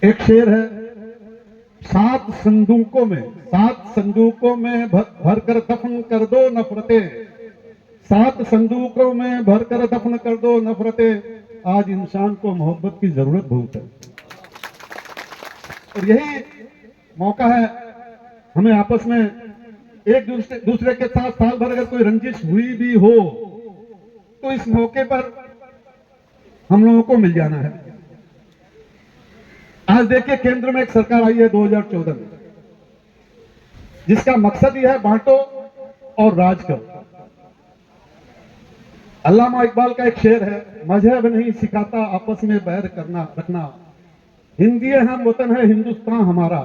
एक शेर है, सात संदूकों में भर कर दफन कर दो नफरतें, सात संदूकों में भर कर दफन कर दो नफरतें, आज इंसान को मोहब्बत की जरूरत बहुत है। और यही मौका है हमें आपस में एक दूसरे के साथ साल भर अगर कोई रंजिश हुई भी हो तो इस मौके पर हम लोगों को मिल जाना है। आज देखिए केंद्र में एक सरकार आई है 2014 में, जिसका मकसद यह है बांटो और राज करो। अल्लामा इकबाल का एक शेर है, मजहब नहीं सिखाता आपस में बैर करना रखना, हिंदी हम वतन है हिंदुस्तान हमारा।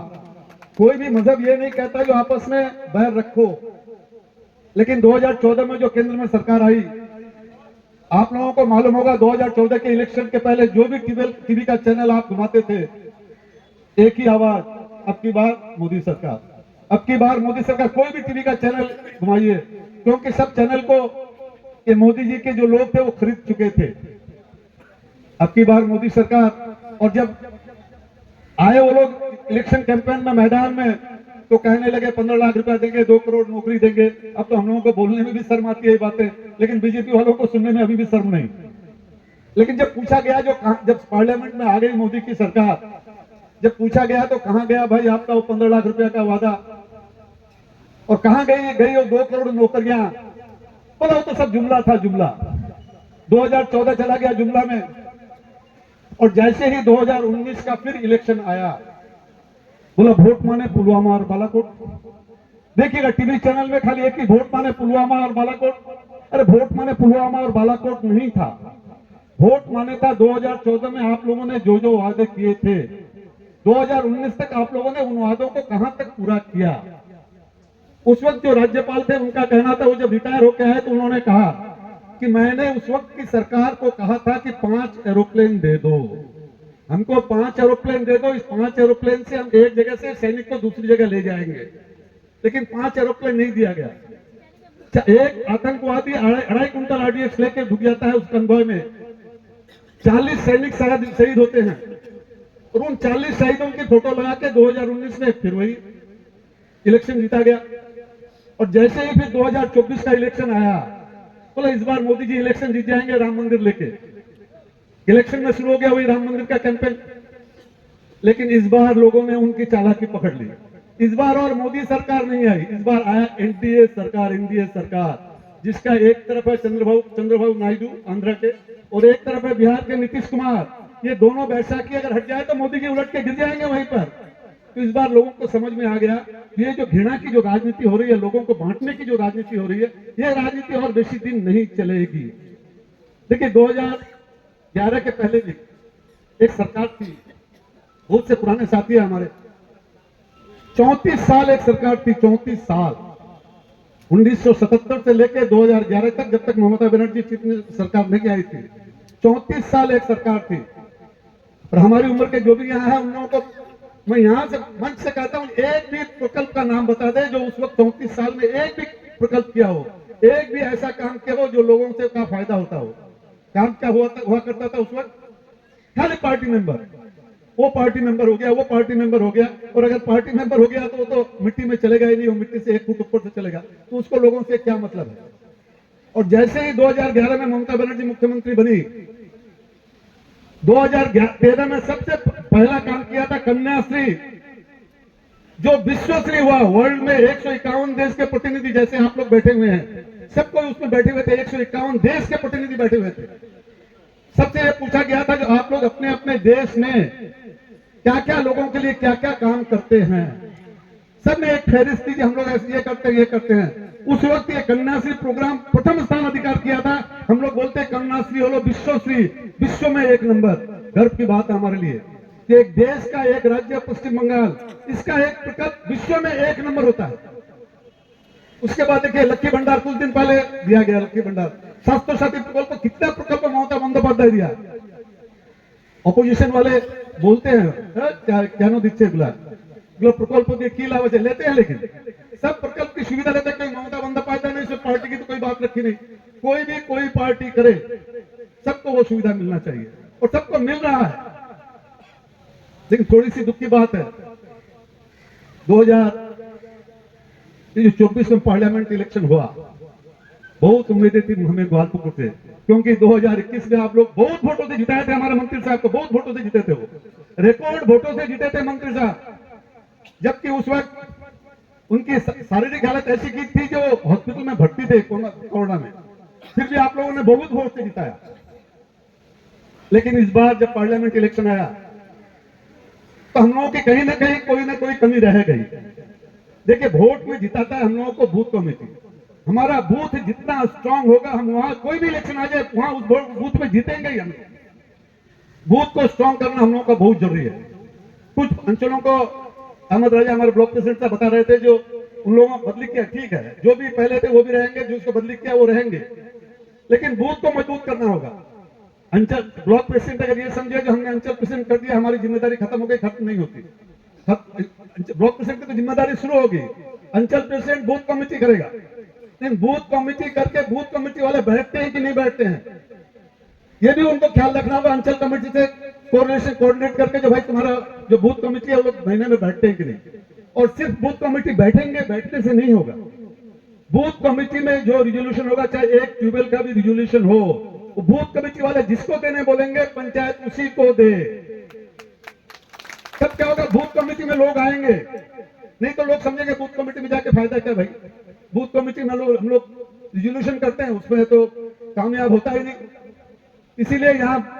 कोई भी मजहब ये नहीं कहता जो आपस में बैर रखो, लेकिन 2014 में जो केंद्र में सरकार आई, आप लोगों को मालूम होगा 2014 के इलेक्शन के पहले जो भी टीवी का चैनल आप घुमाते थे, एक ही आवाज, अब की बार मोदी सरकार, अब की बार मोदी सरकार। कोई भी टीवी का चैनल घुमाइए, क्योंकि सब चैनल को ये मोदी जी के जो लोग थे वो खरीद चुके थे। अब की बार मोदी सरकार। और जब आए वो लोग इलेक्शन कैंपेन में मैदान में, तो कहने लगे 15 लाख रुपया देंगे, 2 करोड़ नौकरी देंगे। अब तो हम लोगों को बोलने में भी शर्म आती है ये बातें, लेकिन बीजेपी वालों को सुनने में अभी भी शर्म नहीं। लेकिन जब पूछा गया, जब पार्लियामेंट में आ गई मोदी की सरकार, जब पूछा गया तो कहां गया भाई आपका वो 15 लाख रुपया का वादा, और कहां गई वो 2 करोड़ नौकरियां? बोला वो तो सब जुमला था, जुमला। 2014 चला गया जुमला में, और जैसे ही 2019 का फिर इलेक्शन आया, बोला वोट माने पुलवामा और बालाकोट। देखिएगा टीवी चैनल में खाली एक ही, वोट माने पुलवामा और बालाकोट। अरे वोट माने पुलवामा और बालाकोट नहीं था, वोट माने था 2014 में आप लोगों ने जो जो वादे किए थे, 2019 तक आप लोगों ने उन वादों को कहां तक पूरा किया। उस वक्त जो राज्यपाल थे उनका कहना था, वो जब रिटायर होकर आए तो उन्होंने कहा कि मैंने उस वक्त की सरकार को कहा था कि 5 एरोप्लेन दे दो, हमको 5 एरोप्लेन दे दो, इस 5 एरोप्लेन से हम एक जगह से सैनिक को दूसरी जगह ले जाएंगे। लेकिन 5 एरोप्लेन नहीं दिया गया। एक आतंकवादी 2.5 कुंटल आरडीएक्स लेके ढुक जाता है उस कन्वॉय में, 40 सैनिक शहीद होते हैं, और उन 40 शहीदों की फोटो लगा के 2019 में फिर वही इलेक्शन जीता गया। और जैसे ही फिर 2024 का इलेक्शन आया, बोला इस बार मोदी जी इलेक्शन जीत जाएंगे राम मंदिर लेके। इलेक्शन में शुरू हो गया वही राम मंदिर का कैंपेन, लेकिन इस बार लोगों ने उनकी चालाकी पकड़ ली। इस बार और मोदी सरकार नहीं आई, इस बार आया एनडीए सरकार, जिसका एक तरफ है चंद्रबाबू नायडू आंध्र के, और एक तरफ है बिहार के नीतीश कुमार। ये दोनों बैसाखी अगर हट जाए तो मोदी जी उलट के गिर जाएंगे वहीं पर। तो इस बार लोगों को समझ में आ गया, ये जो घृणा की जो राजनीति हो रही है, लोगों को बांटने की जो राजनीति हो रही है, ये राजनीति और बेशी दिन नहीं चलेगी। देखिए 2011 के पहले भी एक सरकार थी, बहुत से पुराने साथी है हमारे, 34 साल एक सरकार थी, 34 साल, 1977 से लेकर 2011 तक, जब तक ममता बनर्जी सरकार नहीं आई थी, 34 साल एक सरकार थी। और हमारी उम्र के जो भी यहाँ है उन लोगों को मैं यहां से मंच से कहता हूं, एक भी प्रकल्प का नाम बता दे जो उस वक्त 34 साल में एक भी प्रकल्प किया हो, एक भी ऐसा काम किया हो जो लोगों से का फायदा होता हो। काम क्या हुआ करता था उस वक्त? खाली पार्टी मेंबर, वो पार्टी मेंबर हो गया, वो पार्टी मेंबर हो गया, और अगर पार्टी मेंबर हो गया तो वो तो मिट्टी में चलेगा ही नहीं, वो मिट्टी से 1 फुट ऊपर से चलेगा, तो उसको लोगों से क्या मतलब है। और जैसे ही 2011 में ममता बनर्जी मुख्यमंत्री बनी, 2013 में सबसे पहला काम किया था कन्याश्री, जो विश्वश्री हुआ। वर्ल्ड में 151 देश के प्रतिनिधि, जैसे आप लोग बैठे हुए हैं, सब कोई उसमें बैठे हुए थे, 151 देश के प्रतिनिधि बैठे हुए थे। सबसे ये पूछा गया था जो आप लोग अपने अपने देश में क्या क्या लोगों के लिए क्या क्या काम करते हैं। सब में एक फहरिस्त थी, हम लोग ऐसे ये करते हैं। उस वक्त ये कन्याश्री प्रोग्राम प्रथम स्थान अधिकार किया था। हम लोग बोलते हैं कन्याश्री हो विश्वश्री, विश्व में 1 नंबर। गर्व की बात है हमारे लिए कि एक देश का एक राज्य पश्चिम बंगाल, इसका एक प्रकल्प विश्व में 1 नंबर होता है। उसके बाद देखिए लक्की भंडार, कुछ दिन पहले दिया गया लक्की भंडार, स्वास्थ्य साथी प्रकल्प, कितना प्रकल्प ममता बंदोपाध्याय दिया। ऑपोजिशन वाले बोलते हैं क्या दीचे प्रकल्प की लाभ लेते हैं, लेकिन सब प्रकल्प की सुविधा लेते हैं। ममता बंदोपाध्याय ने सिर्फ पार्टी की तो कोई बात रखी नहीं, कोई पार्टी करे, सबको वो सुविधा मिलना चाहिए, और सबको मिल रहा है। लेकिन थोड़ी सी दुख की बात है, 2024 में पार्लियामेंट इलेक्शन हुआ, बहुत उम्मीदें थी हमें ग्वालपुर से, क्योंकि 2021 में आप लोग बहुत वोटों से जिताए थे हमारे मंत्री साहब को, बहुत वोटों से जीते थे, वो रिकॉर्ड वोटों से जीते थे मंत्री साहब, जबकि उस वक्त उनकी शारीरिक हालत ऐसी की थी जो हॉस्पिटल में भर्ती थे कोरोना में, फिर भी आप लोगों ने बहुत वोट से जिताया। लेकिन इस बार जब पार्लियामेंट इलेक्शन आया तो हम लोगों की कहीं ना कहीं कोई ना कोई कमी रह गई। देखिए, वोट में जिताता है हम लोगों को बूथ कमेटी, हमारा बूथ जितना स्ट्रांग होगा, हम वहां कोई भी इलेक्शन आ जाए वहां उस बूथ में जीतेंगे ही हम। बूथ को स्ट्रांग करना हम लोगों का बहुत जरूरी है। कुछ अंचलों को अहमद राजा हमारे ब्लॉक प्रेसिडेंट साहब बता रहे थे, जो उन लोगों को बदली किया, ठीक है, जो भी पहले थे वो भी रहेंगे, जो उसको बदली किया वो रहेंगे, लेकिन बूथ को मजबूत करना होगा। अंचल ब्लॉक प्रेसिडेंट अगर ये समझे जो हमने अंचल प्रेसिडेंट कर दिया हमारी जिम्मेदारी खत्म हो गई, खत्म नहीं होती। ब्लॉक प्रेसिडेंट की तो जिम्मेदारी शुरू होगी, अंचल प्रेसिडेंट बूथ कमेटी करेगा। लेकिन बूथ कमेटी करके बूथ कमेटी वाले बैठते हैं कि नहीं बैठते हैं, ये भी उनको ख्याल रखना होगा। अंचल कमेटी से कोऑर्डिनेट करके जो भाई तुम्हारा जो बूथ कमेटी है वो लोग महीने में बैठते हैं कि नहीं, और सिर्फ बूथ कमेटी बैठेंगे, बैठने से नहीं होगा। बूथ कमेटी में जो रिजोल्यूशन होगा, चाहे एक ट्यूबवेल का भी रिजोल्यूशन हो, वो बूथ कमेटी वाले जिसको देने बोलेंगे पंचायत उसी को दे। तब क्या होगा, बूथ कमेटी में लोग आएंगे, नहीं तो लोग समझेंगे बूथ कमेटी में जाके फायदा क्या भाई, बूथ कमेटी में हम लोग रिजोल्यूशन करते हैं उसमें तो कामयाब होता ही नहीं। इसीलिए यहाँ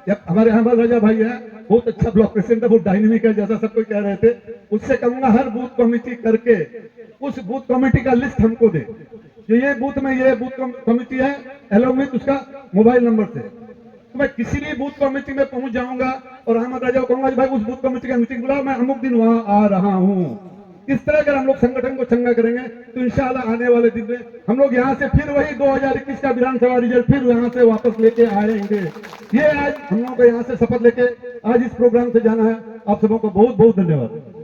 हमारे अहमद राजा भाई है, बहुत अच्छा ब्लॉक प्रेसिडेंट है, बहुत डायनेमिक है, जैसा सब कोई कह रहे थे, उससे कहूंगा हर बूथ कमेटी करके उस बूथ कमेटी का लिस्ट हमको दे, जो ये बूथ में ये बूथ कमेटी है, अलॉन्ग विथ उसका मोबाइल नंबर से। तो मैं किसी भी बूथ कमेटी में पहुंच जाऊंगा और अहमद राजा को कहूंगा भाई उस बूथ कमेटी का मीटिंग बुलाओ, मैं अमुक दिन वहां आ रहा हूं। इस तरह अगर हम लोग संगठन को चंगा करेंगे तो इंशाल्लाह आने वाले दिन में हम लोग यहाँ से फिर वही 2021 का विधानसभा रिजल्ट फिर यहाँ से वापस लेके आएंगे। ये आज हम लोगों को यहाँ से शपथ लेके आज इस प्रोग्राम से जाना है। आप सबों को बहुत बहुत धन्यवाद।